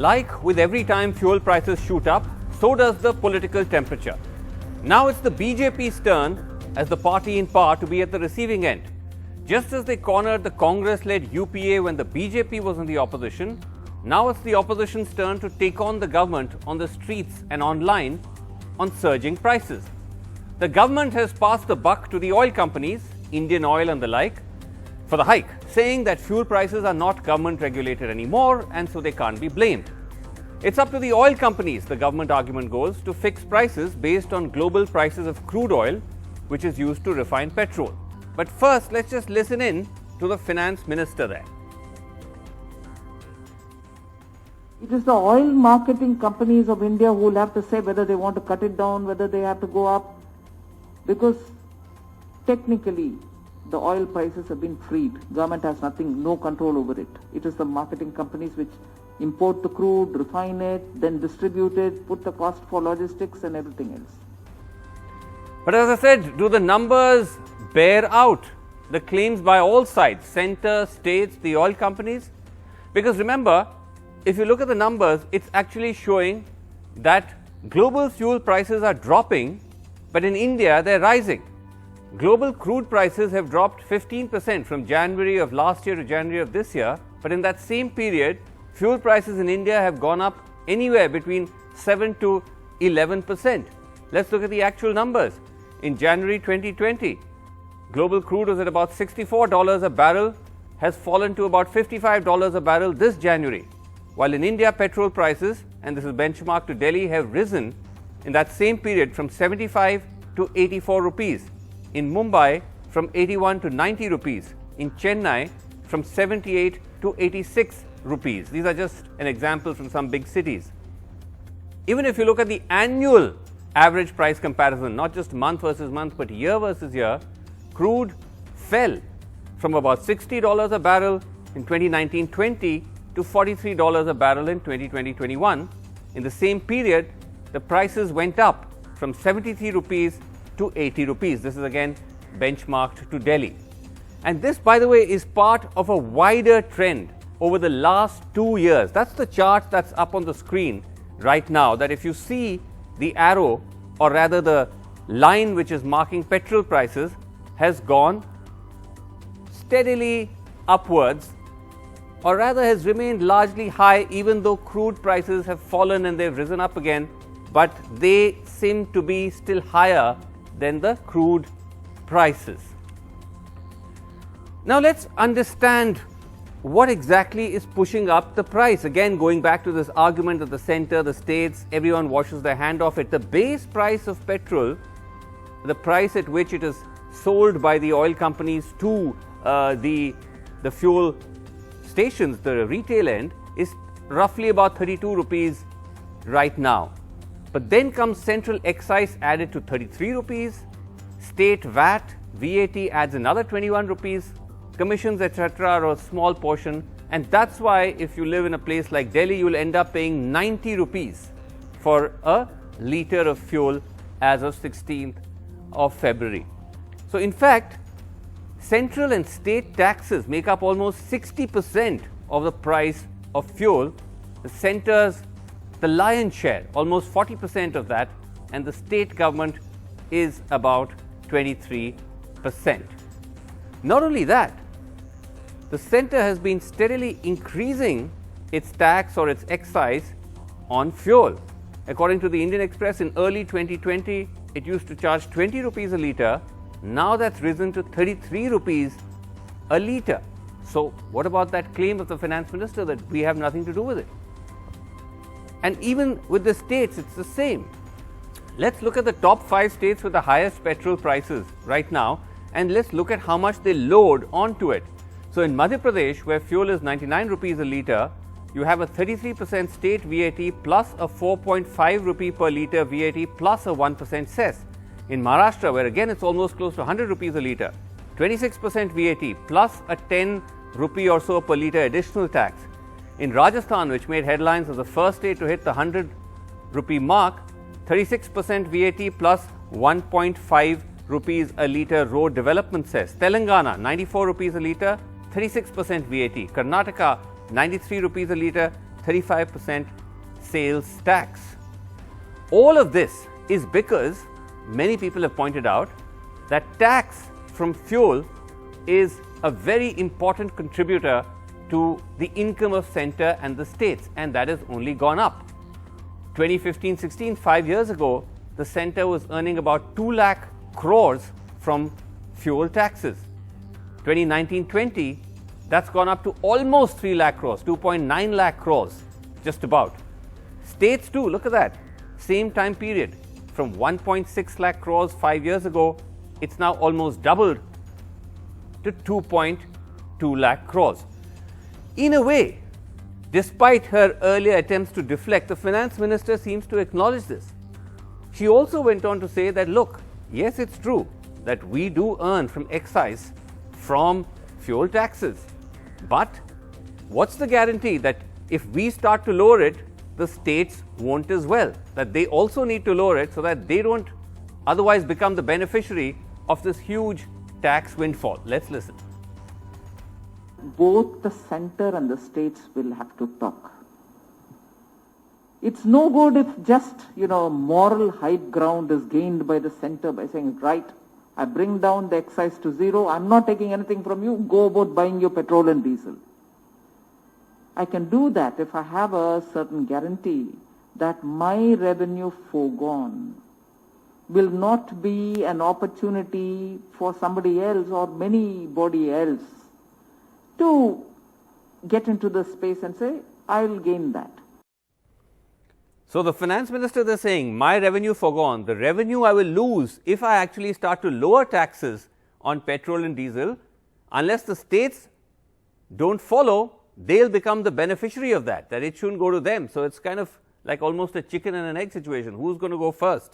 Like with every time fuel prices shoot up, so does the political temperature. Now it's the BJP's turn as the party in power to be at the receiving end. Just as they cornered the Congress-led UPA when the BJP was in the opposition, now it's the opposition's turn to take on the government on the streets and online on surging prices. The government has passed the buck to the oil companies, Indian Oil and the like, for the hike, saying that fuel prices are not government regulated anymore and so they can't be blamed. It's up to the oil companies, the government argument goes, to fix prices based on global prices of crude oil, which is used to refine petrol. But first, let's just listen in to the finance minister there. It is the oil marketing companies of India who will have to say whether they want to cut it down, whether they have to go up, because technically the oil prices have been freed. Government has no control over it. It is the marketing companies which import the crude, refine it, then distribute it, put the cost for logistics and everything else. But as I said, do the numbers bear out the claims by all sides, centre, states, the oil companies? Because remember, if you look at the numbers, it's actually showing that global fuel prices are dropping, but in India they're rising. Global crude prices have dropped 15% from January of last year to January of this year, but in that same period, fuel prices in India have gone up anywhere between 7 to 11%. Let's look at the actual numbers. In January 2020, global crude was at about $64 a barrel, has fallen to about $55 a barrel this January. While in India, petrol prices, and this is benchmarked to Delhi, have risen in that same period from 75 to 84 rupees. In Mumbai, from 81 to 90 rupees. In Chennai, from 78 to 86 rupees. These are just an example from some big cities. Even if you look at the annual average price comparison, not just month versus month, but year versus year, crude fell from about $60 a barrel in 2019-20 to $43 a barrel in 2020-21. In the same period, the prices went up from 73 rupees to 80 rupees. This is again benchmarked to Delhi. And this, by the way, is part of a wider trend over the last 2 years. That's the chart that's up on the screen right now, that if you see the arrow, or rather the line which is marking petrol prices, has gone steadily upwards, or rather has remained largely high, even though crude prices have fallen and they've risen up again, but they seem to be still higher than the crude prices. Now let's understand what exactly is pushing up the price. Again, going back to this argument that the centre, the states, everyone washes their hand off it. The base price of petrol, the price at which it is sold by the oil companies to the fuel stations, the retail end, is roughly about 32 rupees right now. But then comes central excise added to 33 rupees, state VAT, VAT adds another 21 rupees, commissions, etc. are a small portion, and that's why if you live in a place like Delhi, you will end up paying 90 rupees for a litre of fuel as of 16th of February. So in fact, central and state taxes make up almost 60% of the price of fuel. The centre's the lion's share, almost 40% of that, and the state government is about 23%. Not only that, the centre has been steadily increasing its tax or its excise on fuel. According to the Indian Express, in early 2020, it used to charge 20 rupees a litre. Now that's risen to 33 rupees a litre. So what about that claim of the finance minister that we have nothing to do with it? And even with the states, it's the same. Let's look at the top 5 states with the highest petrol prices right now, and let's look at how much they load onto it. So in Madhya Pradesh, where fuel is 99 rupees a litre, you have a 33% state VAT plus a 4.5 rupee per litre VAT plus a 1% cess. In Maharashtra, where again it's almost close to 100 rupees a litre, 26% VAT plus a 10 rupee or so per litre additional tax. In Rajasthan, which made headlines as the first state to hit the 100 rupee mark, 36% VAT plus 1.5 rupees a litre road development cess. Telangana, 94 rupees a litre, 36% VAT. Karnataka, 93 rupees a litre, 35% sales tax. All of this is because many people have pointed out that tax from fuel is a very important contributor to the income of center and the states, and that has only gone up. 2015-16, 5 years ago, the center was earning about 2 lakh crores from fuel taxes. 2019-20, that's gone up to almost 3 lakh crores, 2.9 lakh crores, just about. States too, look at that, same time period, from 1.6 lakh crores 5 years ago, it's now almost doubled to 2.2 lakh crores. In a way, despite her earlier attempts to deflect, the finance minister seems to acknowledge this. She also went on to say that, look, yes, it's true that we do earn from excise from fuel taxes, but what's the guarantee that if we start to lower it, the states won't as well, that they also need to lower it so that they don't otherwise become the beneficiary of this huge tax windfall. Let's listen. Both the center and the states will have to talk. It's no good if just, moral high ground is gained by the center by saying, right, I bring down the excise to zero, I'm not taking anything from you, go about buying your petrol and diesel. I can do that if I have a certain guarantee that my revenue foregone will not be an opportunity for somebody else or anybody else to get into the space and say, I will gain that. So the finance minister is saying, my revenue foregone, the revenue I will lose if I actually start to lower taxes on petrol and diesel, unless the states don't follow, they'll become the beneficiary of that it shouldn't go to them. So it's kind of like almost a chicken and an egg situation. Who's going to go first?